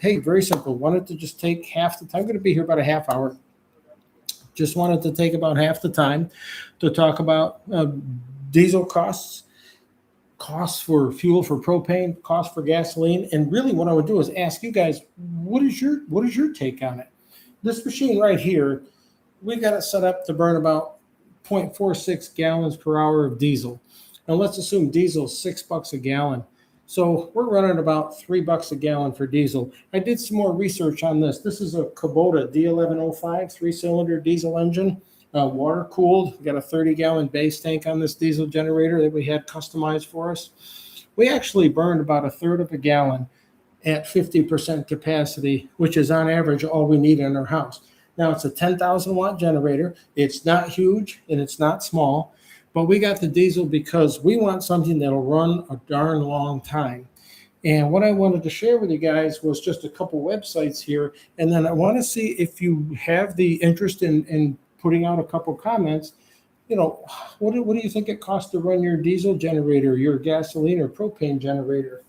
hey, very simple. Wanted to just take half the time. I'm going to be here about a half hour. Just wanted to take about half the time to talk about diesel costs, costs for fuel for propane, costs for gasoline, and really what I would do is ask you guys, what is your take on it? This machine right here, we got it set up to burn about 0.46 gallons per hour of diesel. And let's assume diesel is $6 a gallon. So we're running about $3 a gallon for diesel. I did some more research on this. This is a Kubota D1105 3-cylinder diesel engine, water cooled. We got a 30-gallon base tank on this diesel generator that we had customized for us. We actually burned about a third of a gallon at 50% capacity, which is on average all we need in our house. Now it's a 10,000 watt generator. It's not huge and it's not small. But we got the diesel because we want something that'll run a darn long time. And what I wanted to share with you guys was just a couple websites here. And then I want to see if you have the interest in putting out a couple comments. You know, what do you think it costs to run your diesel generator, your gasoline or propane generator?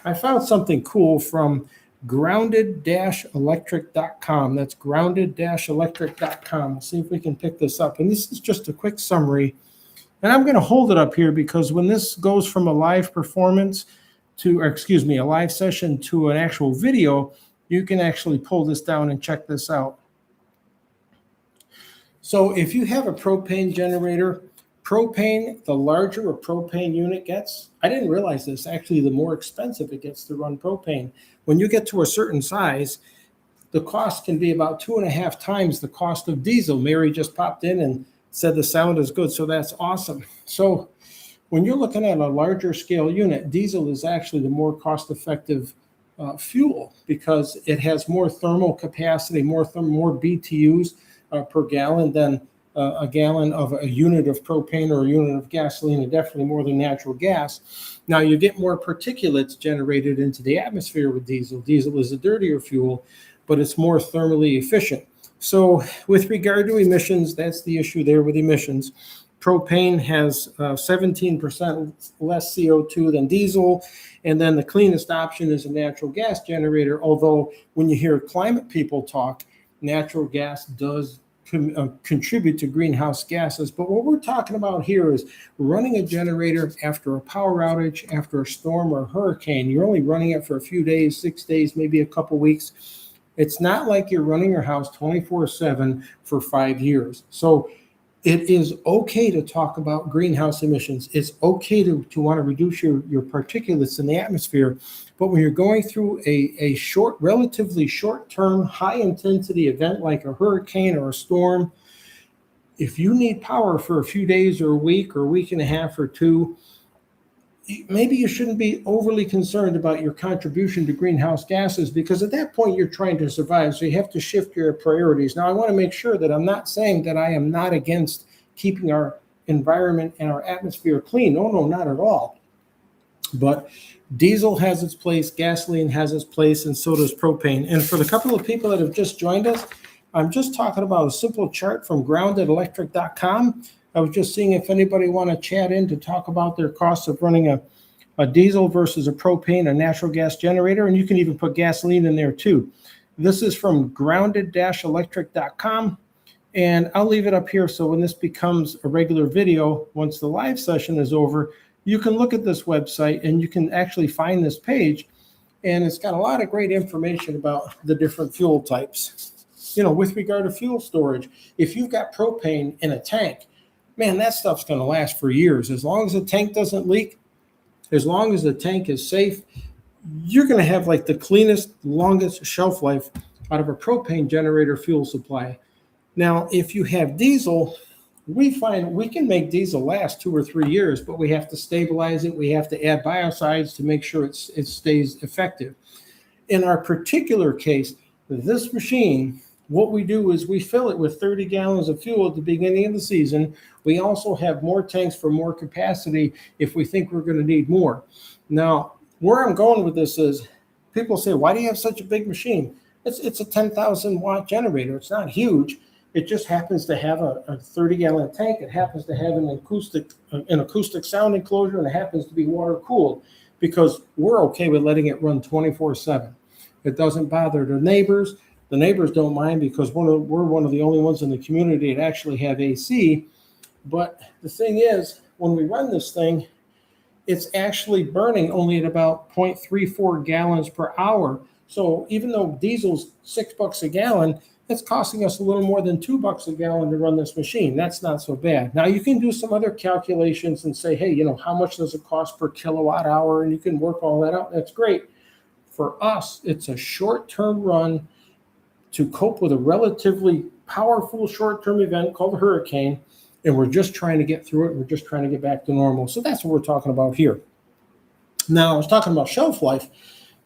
I found something cool from grounded-electric.com. That's grounded-electric.com. Let's see if we can pick this up. And this is just a quick summary. And I'm going to hold it up here because when this goes from a live performance to, a live session to an actual video, you can actually pull this down and check this out. So if you have a propane generator, propane, the larger a propane unit gets, I didn't realize this, actually the more expensive it gets to run propane. When you get to a certain size, the cost can be about 2.5 times the cost of diesel. Mary just popped in and said the sound is good, so that's awesome. So when you're looking at a larger scale unit, diesel is actually the more cost-effective fuel because it has more thermal capacity, more BTUs per gallon than a gallon of a unit of propane or a unit of gasoline, and definitely more than natural gas. Now you get more particulates generated into the atmosphere with diesel. Diesel is a dirtier fuel, but it's more thermally efficient. So with regard to emissions, that's the issue there with emissions. Propane has 17% less CO2 than diesel. And then the cleanest option is a natural gas generator. Although when you hear climate people talk, natural gas does contribute to greenhouse gases. But what we're talking about here is running a generator after a power outage, after a storm or a hurricane. You're only running it for a few days, 6 days, maybe a couple weeks. It's not like you're running your house 24/7 for 5 years. So it is okay to talk about greenhouse emissions. It's okay to want to reduce your particulates in the atmosphere. But when you're going through a relatively short-term, high-intensity event like a hurricane or a storm, if you need power for a few days or a week and a half or two, maybe you shouldn't be overly concerned about your contribution to greenhouse gases because at that point you're trying to survive. So you have to shift your priorities. Now, I want to make sure that I'm not saying that I am not against keeping our environment and our atmosphere clean. No, not at all. But diesel has its place, gasoline has its place, and so does propane. And for the couple of people that have just joined us, I'm just talking about a simple chart from groundedelectric.com. I was just seeing if anybody want to chat in to talk about their costs of running a diesel versus a propane, a natural gas generator, and you can even put gasoline in there too. This is from grounded-electric.com, and I'll leave it up here so when this becomes a regular video, once the live session is over, you can look at this website and you can actually find this page, and it's got a lot of great information about the different fuel types. You know, with regard to fuel storage, if you've got propane in a tank, man, that stuff's going to last for years. As long as the tank doesn't leak, as long as the tank is safe, you're going to have like the cleanest, longest shelf life out of a propane generator fuel supply. Now, if you have diesel, we find we can make diesel last 2 or 3 years, but we have to stabilize it. We have to add biocides to make sure it stays effective. In our particular case, this machine, what we do is we fill it with 30 gallons of fuel at the beginning of the season. We also have more tanks for more capacity if we think we're going to need more. Now, where I'm going with this is people say, why do you have such a big machine? It's a 10,000 watt generator. It's not huge. It just happens to have a 30-gallon tank. It happens to have an acoustic sound enclosure, and it happens to be water cooled because we're okay with letting it run 24/7. It doesn't bother the neighbors. The neighbors don't mind because we're one of the only ones in the community that actually have AC. But the thing is, when we run this thing, it's actually burning only at about 0.34 gallons per hour. So even though diesel's $6 a gallon, it's costing us a little more than $2 a gallon to run this machine. That's not so bad. Now you can do some other calculations and say, hey, how much does it cost per kilowatt hour? And you can work all that out. That's great. For us, it's a short-term run to cope with a relatively powerful short-term event called a hurricane. And we're just trying to get through it. We're just trying to get back to normal. So that's what we're talking about here. Now, I was talking about shelf life.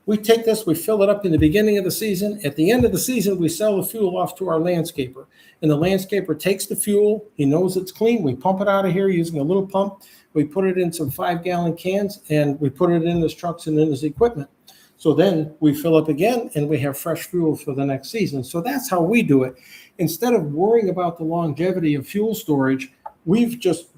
We take this, we fill it up in the beginning of the season. At the end of the season, we sell the fuel off to our landscaper. And the landscaper takes the fuel. He knows it's clean. We pump it out of here using a little pump. We put it in some 5-gallon cans, and we put it in his trucks and in his equipment. So then we fill up again, and we have fresh fuel for the next season. So that's how we do it. Instead of worrying about the longevity of fuel storage, we just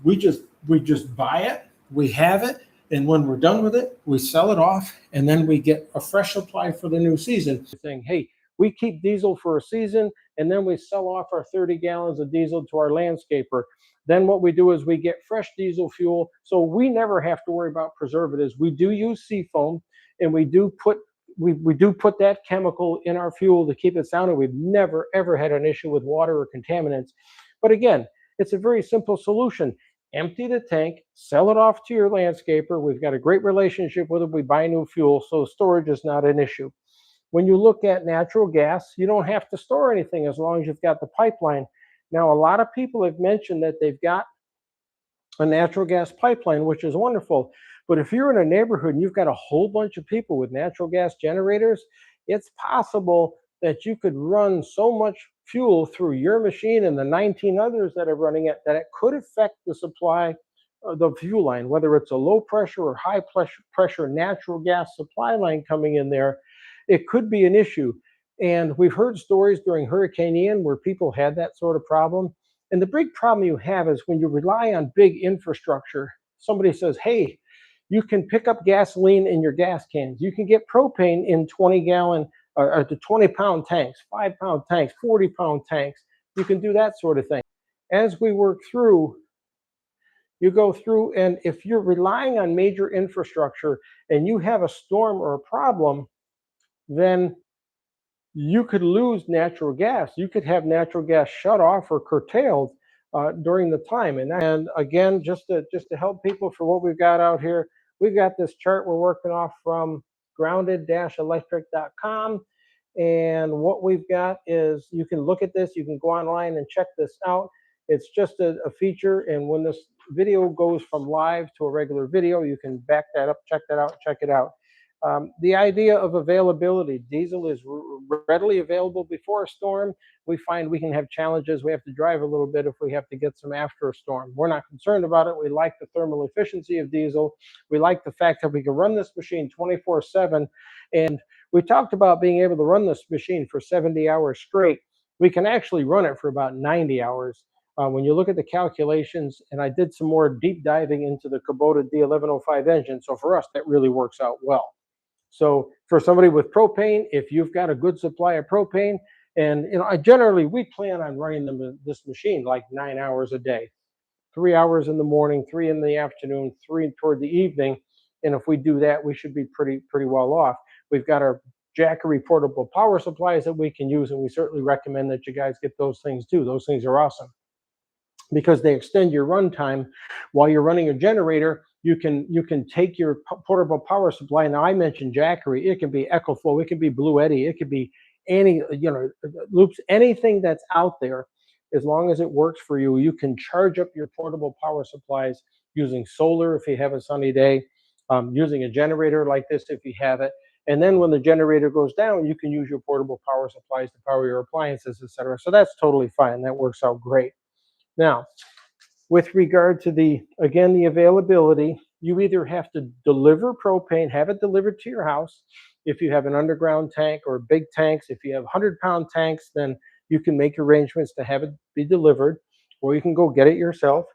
buy it, we have it, and when we're done with it, we sell it off, and then we get a fresh supply for the new season. Saying, hey, we keep diesel for a season, and then we sell off our 30 gallons of diesel to our landscaper. Then what we do is we get fresh diesel fuel, so we never have to worry about preservatives. We do use seafoam, and we do put that chemical in our fuel to keep it sound. We've never, ever had an issue with water or contaminants. But again, it's a very simple solution. Empty the tank, sell it off to your landscaper. We've got a great relationship with them. We buy new fuel, so storage is not an issue. When you look at natural gas, you don't have to store anything as long as you've got the pipeline. Now, a lot of people have mentioned that they've got a natural gas pipeline, which is wonderful. But if you're in a neighborhood and you've got a whole bunch of people with natural gas generators, it's possible that you could run so much fuel through your machine and the 19 others that are running it that it could affect the supply of the fuel line, whether it's a low pressure or high pressure natural gas supply line coming in there. It could be an issue. And we've heard stories during Hurricane Ian where people had that sort of problem. And the big problem you have is when you rely on big infrastructure, somebody says, hey, you can pick up gasoline in your gas cans. You can get propane in 20-gallon or the 20-pound tanks, 5-pound tanks, 40-pound tanks. You can do that sort of thing. As we work through, you go through, and if you're relying on major infrastructure and you have a storm or a problem, then you could lose natural gas. You could have natural gas shut off or curtailed during the time. And again, just to help people for what we've got out here, we've got this chart we're working off from grounded-electric.com. And what we've got is, you can look at this, you can go online and check this out. It's just a feature, and when this video goes from live to a regular video, you can back that up, check that out, check it out. The idea of availability, diesel is readily available before a storm. We find we can have challenges. We have to drive a little bit if we have to get some after a storm. We're not concerned about it. We like the thermal efficiency of diesel. We like the fact that we can run this machine 24/7. And we talked about being able to run this machine for 70 hours straight. We can actually run it for about 90 hours. When you look at the calculations, and I did some more deep diving into the Kubota D1105 engine, so for us, that really works out well. So for somebody with propane, if you've got a good supply of propane, and generally we plan on running this machine like 9 hours a day, 3 hours in the morning, 3 in the afternoon, 3 toward the evening. And if we do that, we should be pretty well off. We've got our Jackery portable power supplies that we can use, and we certainly recommend that you guys get those things too. Those things are awesome because they extend your runtime. While you're running a generator, you can take your portable power supply. Now, I mentioned Jackery. It can be EcoFlow. It can be Blue Eddy. It could be any, loops, anything that's out there. As long as it works for you, you can charge up your portable power supplies using solar if you have a sunny day, using a generator like this if you have it. And then when the generator goes down, you can use your portable power supplies to power your appliances, etc. So that's totally fine. That works out great. Now, with regard to the availability, you either have to deliver propane, have it delivered to your house. If you have an underground tank or big tanks, if you have 100-pound tanks, then you can make arrangements to have it be delivered, or you can go get it yourself.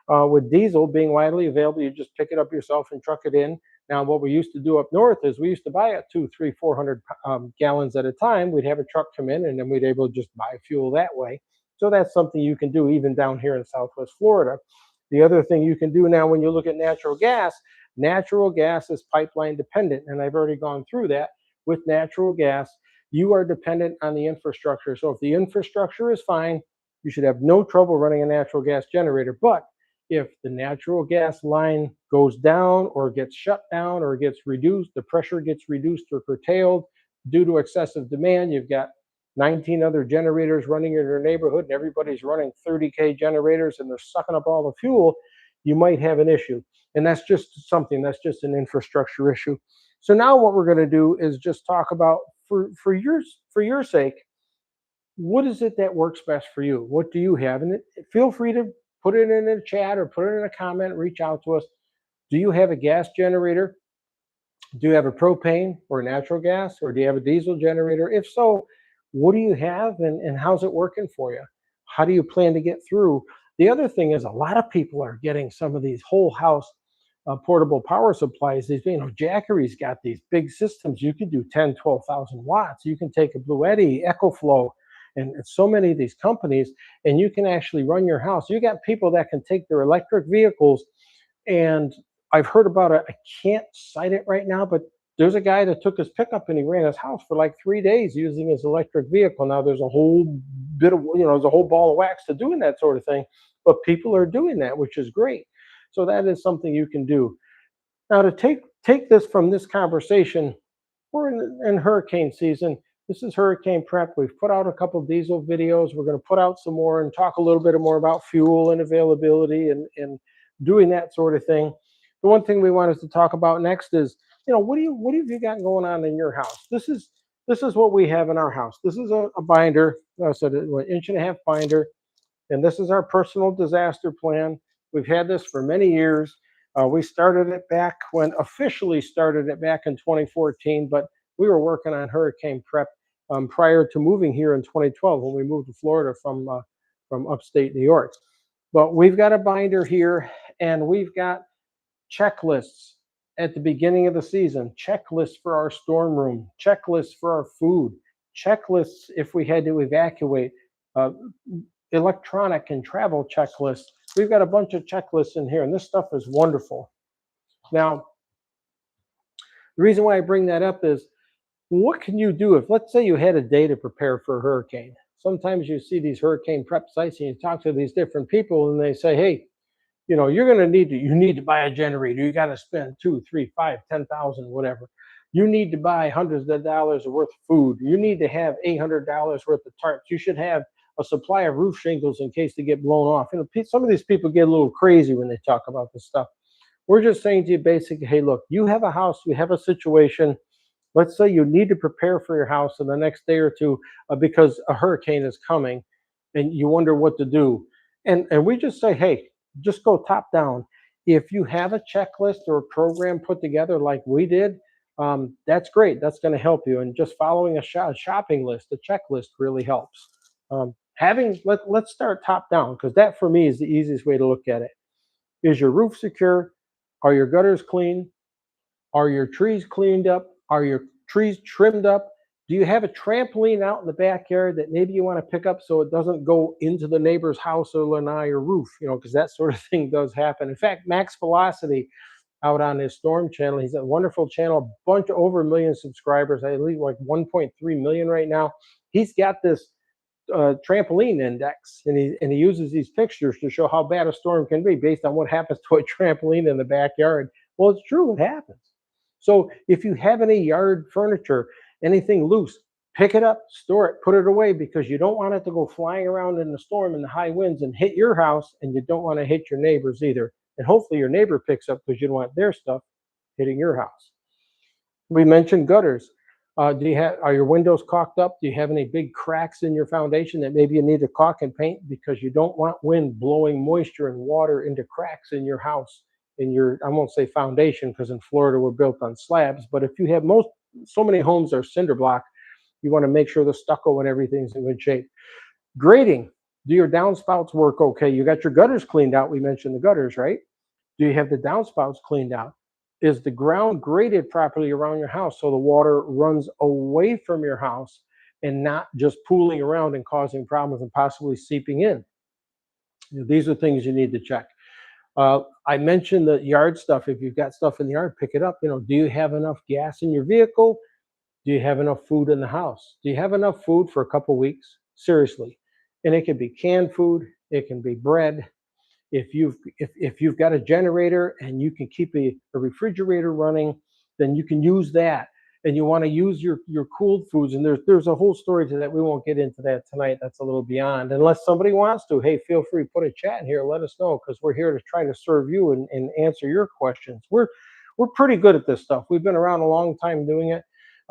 With diesel being widely available, you just pick it up yourself and truck it in. Now, what we used to do up north is we used to buy it 2, 3, 400 gallons at a time. We'd have a truck come in, and then we'd able to just buy fuel that way. So that's something you can do even down here in Southwest Florida. The other thing you can do now when you look at natural gas is pipeline dependent. And I've already gone through that. With natural gas, you are dependent on the infrastructure. So if the infrastructure is fine, you should have no trouble running a natural gas generator. But if the natural gas line goes down or gets shut down or gets reduced, the pressure gets reduced or curtailed due to excessive demand, you've got 19 other generators running in your neighborhood and everybody's running 30K generators and they're sucking up all the fuel, you might have an issue. And that's just an infrastructure issue. So now what we're going to do is just talk about, for your sake, what is it that works best for you? What do you have? And feel free to put it in a chat or put it in a comment, reach out to us. Do you have a gas generator? Do you have a propane or natural gas, or do you have a diesel generator? If so, what do you have, and how's it working for you? How do you plan to get through? The other thing is, a lot of people are getting some of these whole house portable power supplies. These, Jackery's got these big systems. You can do 10, 12,000 watts. You can take a Blue Eddy, EcoFlow, and so many of these companies, and you can actually run your house. You got people that can take their electric vehicles, and I've heard about it. I can't cite it right now, but there's a guy that took his pickup and he ran his house for like 3 days using his electric vehicle. Now there's a whole bit of, there's a whole ball of wax to doing that sort of thing, but people are doing that, which is great. So that is something you can do. Now, to take this from this conversation, we're in hurricane season. This is hurricane prep. We've put out a couple of diesel videos. We're going to put out some more and talk a little bit more about fuel and availability and doing that sort of thing. The one thing we wanted to talk about next is, what have you got going on in your house? This is what we have in our house. This is a binder. So an 1.5 inch binder, and this is our personal disaster plan. We've had this for many years. We officially started it back in 2014, but we were working on hurricane prep prior to moving here in 2012 when we moved to Florida from upstate New York. But we've got a binder here, and we've got checklists at the beginning of the season, checklists for our storm room, checklists for our food, checklists if we had to evacuate, electronic and travel checklists. We've got a bunch of checklists in here, and this stuff is wonderful. Now, the reason why I bring that up is, what can you do if, let's say, you had a day to prepare for a hurricane? Sometimes you see these hurricane prep sites and you talk to these different people and they say, hey, you're going to need to buy a generator. You got to spend 2, 3, 5, 10,000, whatever. You need to buy hundreds of dollars worth of food. You need to have $800 worth of tarps. You should have a supply of roof shingles in case they get blown off. Some of these people get a little crazy when they talk about this stuff. We're just saying to you basically, hey, look, you have a house, you have a situation. Let's say you need to prepare for your house in the next day or two because a hurricane is coming and you wonder what to do. And we just say, hey, just go top down. If you have a checklist or a program put together like we did, that's great. That's going to help you. And just following a shopping list, a checklist really helps. Let's start top down, because that for me is the easiest way to look at it. Is your roof secure? Are your gutters clean? Are your trees cleaned up? Are your trees trimmed up? Do you have a trampoline out in the backyard that maybe you want to pick up so it doesn't go into the neighbor's house or lanai or roof? Because that sort of thing does happen. In fact, Max Velocity out on his Storm channel, he's a wonderful channel, over 1 million subscribers, I believe like 1.3 million right now. He's got this trampoline index, and he uses these pictures to show how bad a storm can be based on what happens to a trampoline in the backyard. Well, it's true, it happens. So if you have any yard furniture, anything loose, pick it up, store it, put it away, because you don't want it to go flying around in the storm and the high winds and hit your house, and you don't want to hit your neighbors either. And hopefully your neighbor picks up, because you don't want their stuff hitting your house. We mentioned gutters. Are your windows caulked up? Do you have any big cracks in your foundation that maybe you need to caulk and paint, because you don't want wind blowing moisture and water into cracks in your house, I won't say foundation, because in Florida we're built on slabs, but if you have so many homes are cinder block, you want to make sure the stucco and everything's in good shape. Grading. Do your downspouts work okay? You got your gutters cleaned out. We mentioned the gutters, right? Do you have the downspouts cleaned out? is the ground graded properly around your house so the water runs away from your house and not just pooling around and causing problems and possibly seeping in? These are things you need to check. I mentioned the yard stuff. If you've got stuff in the yard, pick it up. Do you have enough gas in your vehicle? Do you have enough food in the house? Do you have enough food for a couple weeks? Seriously. And it can be canned food, it can be bread. If you've got a generator and you can keep a refrigerator running, then you can use that. And you want to use your cooled foods. And there's a whole story to that. We won't get into that tonight. That's a little beyond. Unless somebody wants to, hey, feel free to put a chat in here. Let us know, because we're here to try to serve you and answer your questions. We're pretty good at this stuff. We've been around a long time doing it.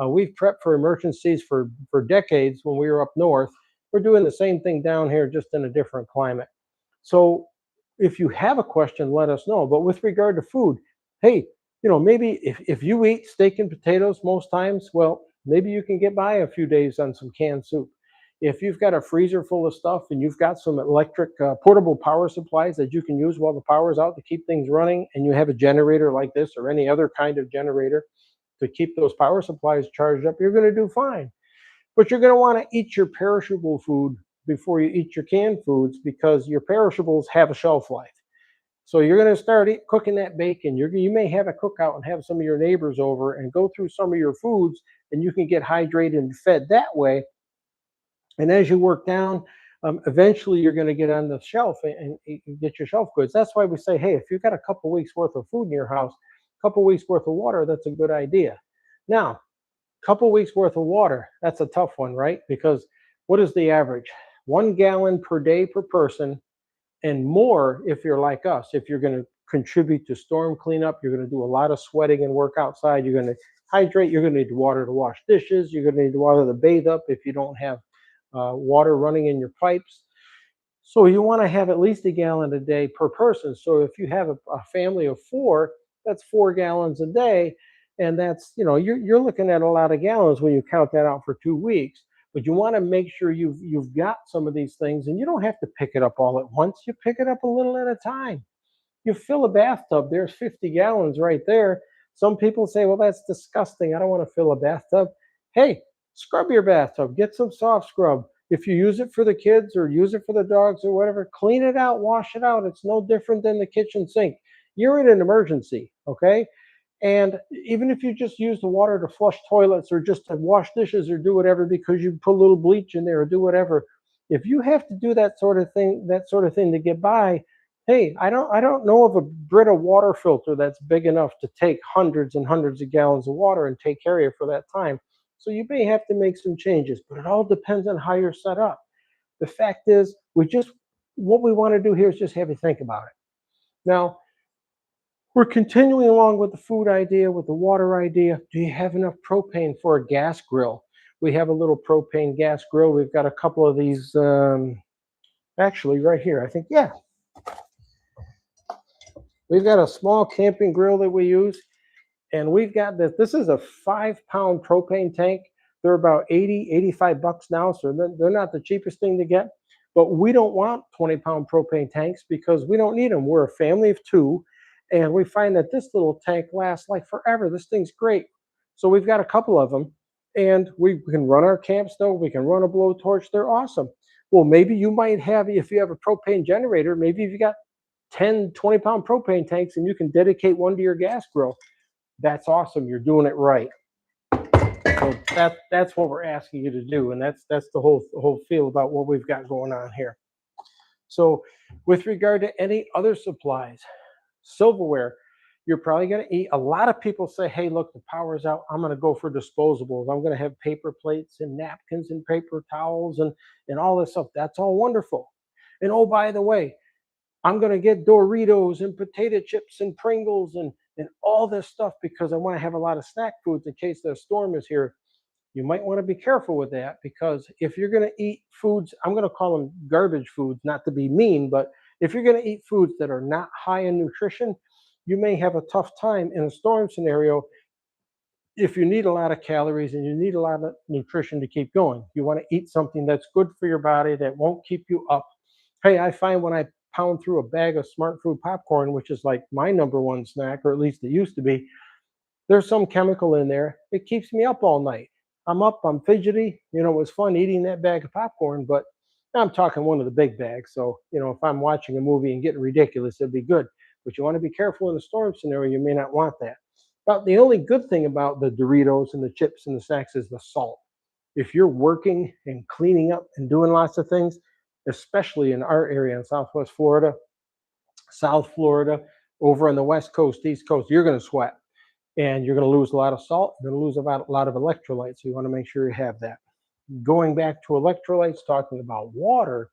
We've prepped for emergencies for decades when we were up north. We're doing the same thing down here, just in a different climate. So if you have a question, let us know. But with regard to food, hey, maybe if you eat steak and potatoes most times, well, maybe you can get by a few days on some canned soup. If you've got a freezer full of stuff and you've got some electric portable power supplies that you can use while the power's out to keep things running, and you have a generator like this or any other kind of generator to keep those power supplies charged up, you're going to do fine. But you're going to want to eat your perishable food before you eat your canned foods, because your perishables have a shelf life. So you're going to start cooking that bacon. You may have a cookout and have some of your neighbors over and go through some of your foods, and you can get hydrated and fed that way. And as you work down, eventually you're going to get on the shelf and get your shelf goods. That's why we say, hey, if you've got a couple weeks worth of food in your house, a couple weeks worth of water, that's a good idea. Now, couple weeks worth of water, that's a tough one, right? Because what is the average? 1 gallon per day per person, and more if you're like us. If you're going to contribute to storm cleanup, you're going to do a lot of sweating and work outside, you're going to hydrate, you're going to need water to wash dishes, you're going to need water to bathe up if you don't have water running in your pipes. So you want to have at least 1 gallon a day per person. So if you have a family of 4, that's 4 gallons a day. And that's, you're looking at a lot of gallons when you count that out for 2 weeks. But you want to make sure you've got some of these things, and you don't have to pick it up all at once. You pick it up a little at a time. You fill a bathtub, there's 50 gallons right there. Some people say, well, that's disgusting, I don't want to fill a bathtub. Hey, scrub your bathtub, get some soft scrub. If you use it for the kids or use it for the dogs or whatever, clean it out, wash it out. It's no different than the kitchen sink. You're in an emergency, okay? And even if you just use the water to flush toilets or just to wash dishes or do whatever because you put a little bleach in there or do whatever, if you have to do that sort of thing to get by, hey, I don't know of a Brita water filter that's big enough to take hundreds and hundreds of gallons of water and take care of you for that time. So you may have to make some changes, but it all depends on how you're set up. The fact is, what we want to do here is just have you think about it. Now, we're continuing along with the food idea, with the water idea. Do you have enough propane for a gas grill? We have a little propane gas grill. We've got a couple of these, actually right here, I think, yeah. We've got a small camping grill that we use, and we've got this. This is a 5-pound propane tank. They're about $85 now, so they're not the cheapest thing to get. But we don't want 20-pound propane tanks because we don't need them. We're a family of 2. And we find that this little tank lasts like forever. This thing's great. So we've got a couple of them, and we can run our camp stove. We can run a blowtorch. They're awesome. Well, maybe you might have, if you have a propane generator, maybe if you got 10, 20-pound propane tanks and you can dedicate one to your gas grill. That's awesome. You're doing it right. So that's what we're asking you to do. And that's the whole feel about what we've got going on here. So with regard to any other supplies, silverware, you're probably going to eat. A lot of people say, hey, look, the power's out, I'm going to go for disposables. I'm going to have paper plates and napkins and paper towels and all this stuff. That's all wonderful. And oh, by the way, I'm going to get Doritos and potato chips and Pringles and all this stuff because I want to have a lot of snack foods in case the storm is here. You might want to be careful with that, because if you're going to eat foods, I'm going to call them garbage foods, not to be mean, but if you're going to eat foods that are not high in nutrition, you may have a tough time in a storm scenario if you need a lot of calories and you need a lot of nutrition to keep going. You want to eat something that's good for your body, that won't keep you up. Hey, I find when I pound through a bag of Smart Food popcorn, which is like my #1 snack, or at least it used to be, There's some chemical in there. It keeps me up all night. I'm up, I'm fidgety. You know, it was fun eating that bag of popcorn, but I'm talking one of the big bags. So, you know, if I'm watching a movie and getting ridiculous, it'd be good. But you want to be careful in the storm scenario. You may not want that. But the only good thing about the Doritos and the chips and the snacks is the salt. If you're working and cleaning up and doing lots of things, especially in our area in Southwest Florida, South Florida, over on the West Coast, East Coast, you're going to sweat and you're going to lose a lot of salt. You're going to lose a lot of electrolytes. So you want to make sure you have that. Going back to electrolytes, talking about water,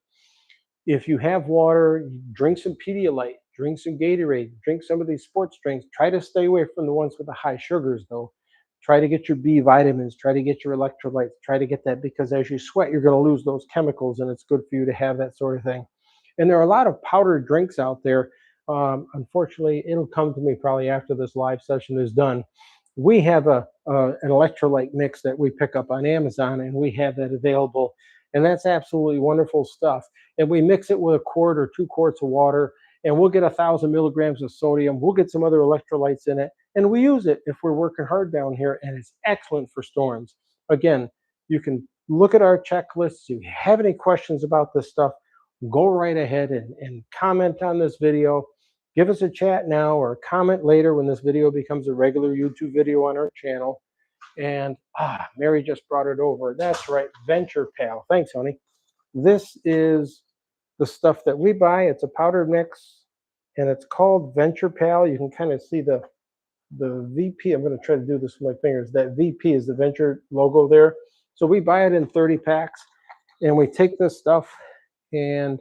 if you have water, drink some Pedialyte, drink some Gatorade, drink some of these sports drinks. Try to stay away from the ones with the high sugars, though. Try to get your B vitamins, try to get your electrolytes, try to get that, because as you sweat, you're going to lose those chemicals, and it's good for you to have that sort of thing. And there are a lot of powdered drinks out there. Unfortunately, it'll come to me probably after this live session is done. We have an electrolyte mix that we pick up on Amazon, and we have that available. And that's absolutely wonderful stuff. And we mix it with a quart or 2 quarts of water, and we'll get 1,000 milligrams of sodium. We'll get some other electrolytes in it, and we use it if we're working hard down here, and it's excellent for storms. Again, you can look at our checklists. If you have any questions about this stuff, go right ahead and comment on this video. Give us a chat now or comment later when this video becomes a regular YouTube video on our channel. And Mary just brought it over. That's right, Venture Pal. Thanks, honey. This is the stuff that we buy. It's a powdered mix, and it's called Venture Pal. You can kind of see the VP. I'm going to try to do this with my fingers. That VP is the Venture logo there. So we buy it in 30 packs, and we take this stuff and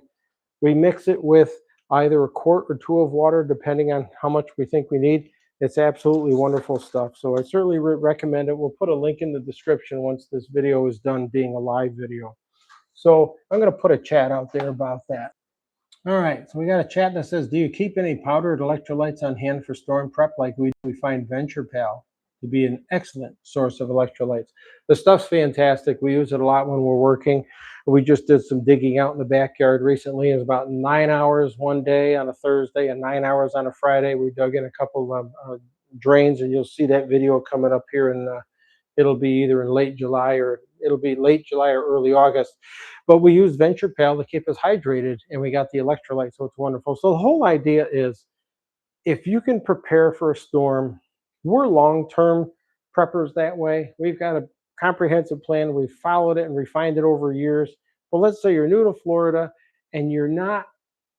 we mix it with either a quart or 2 of water, depending on how much we think we need. It's absolutely wonderful stuff. So I certainly recommend it. We'll put a link in the description once this video is done being a live video. So I'm going to put a chat out there about that. All right, so we got a chat that says, do you keep any powdered electrolytes on hand for storm prep like we do? We find Venture Pal to be an excellent source of electrolytes. The stuff's fantastic. We use it a lot when we're working. We just did some digging out in the backyard recently. It was about 9 hours one day on a Thursday and 9 hours on a Friday. We dug in a couple of drains, and you'll see that video coming up here, and it'll be either in late July or early August. But we use Venture Pal to keep us hydrated, and we got the electrolytes, so it's wonderful. So the whole idea is, if you can prepare for a storm, we're long-term preppers that way. We've got a comprehensive plan. We've followed it and refined it over years. But let's say you're new to Florida and you're not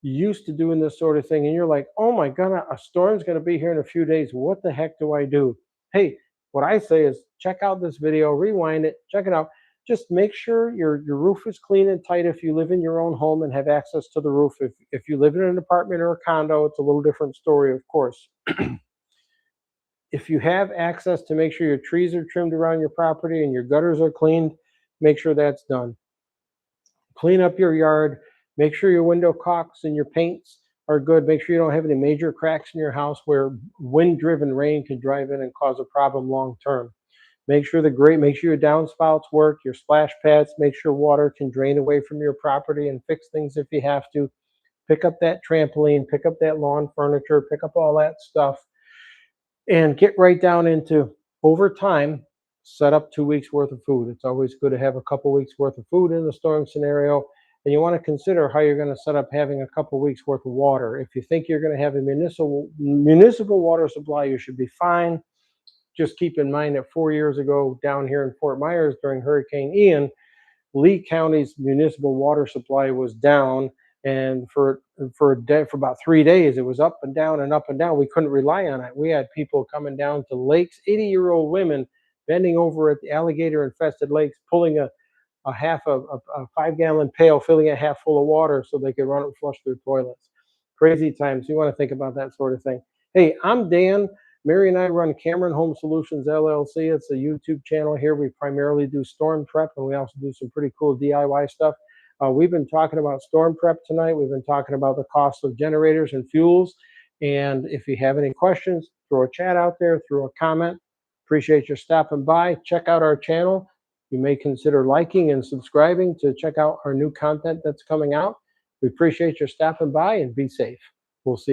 used to doing this sort of thing, and you're like, oh my God, a storm's going to be here in a few days. What the heck do I do? Hey, what I say is check out this video, rewind it, check it out. Just make sure your roof is clean and tight if you live in your own home and have access to the roof. If you live in an apartment or a condo, it's a little different story, of course. If you have access to make sure your trees are trimmed around your property and your gutters are cleaned, make sure that's done. Clean up your yard. Make sure your window caulks and your paints are good. Make sure you don't have any major cracks in your house where wind-driven rain can drive in and cause a problem long term. Make sure your downspouts work, your splash pads. Make sure water can drain away from your property, and fix things if you have to. Pick up that trampoline, pick up that lawn furniture, pick up all that stuff, and get right down into, over time, set up 2 weeks worth of food. It's always good to have a couple weeks worth of food in the storm scenario. And you want to consider how you're going to set up having a couple weeks worth of water. If you think you're going to have a municipal water supply, you should be fine. Just keep in mind that 4 years ago down here in Fort Myers during Hurricane Ian, Lee County's municipal water supply was down, and for about 3 days it was up and down and up and down. We couldn't rely on it. We had people coming down to lakes, 80-year-old women bending over at the alligator infested lakes, pulling a 5-gallon pail, filling it half full of water so they could run and flush their toilets. Crazy times. You want to think about that sort of thing. Hey, I'm Dan. Mary and I run Cameron Home Solutions LLC. It's a YouTube channel here. We primarily do storm prep, and we also do some pretty cool DIY stuff. We've been talking about storm prep tonight. We've been talking about the cost of generators and fuels. And if you have any questions, throw a chat out there, throw a comment. Appreciate you stopping by. Check out our channel. You may consider liking and subscribing to check out our new content that's coming out. We appreciate you stopping by, and be safe. We'll see you.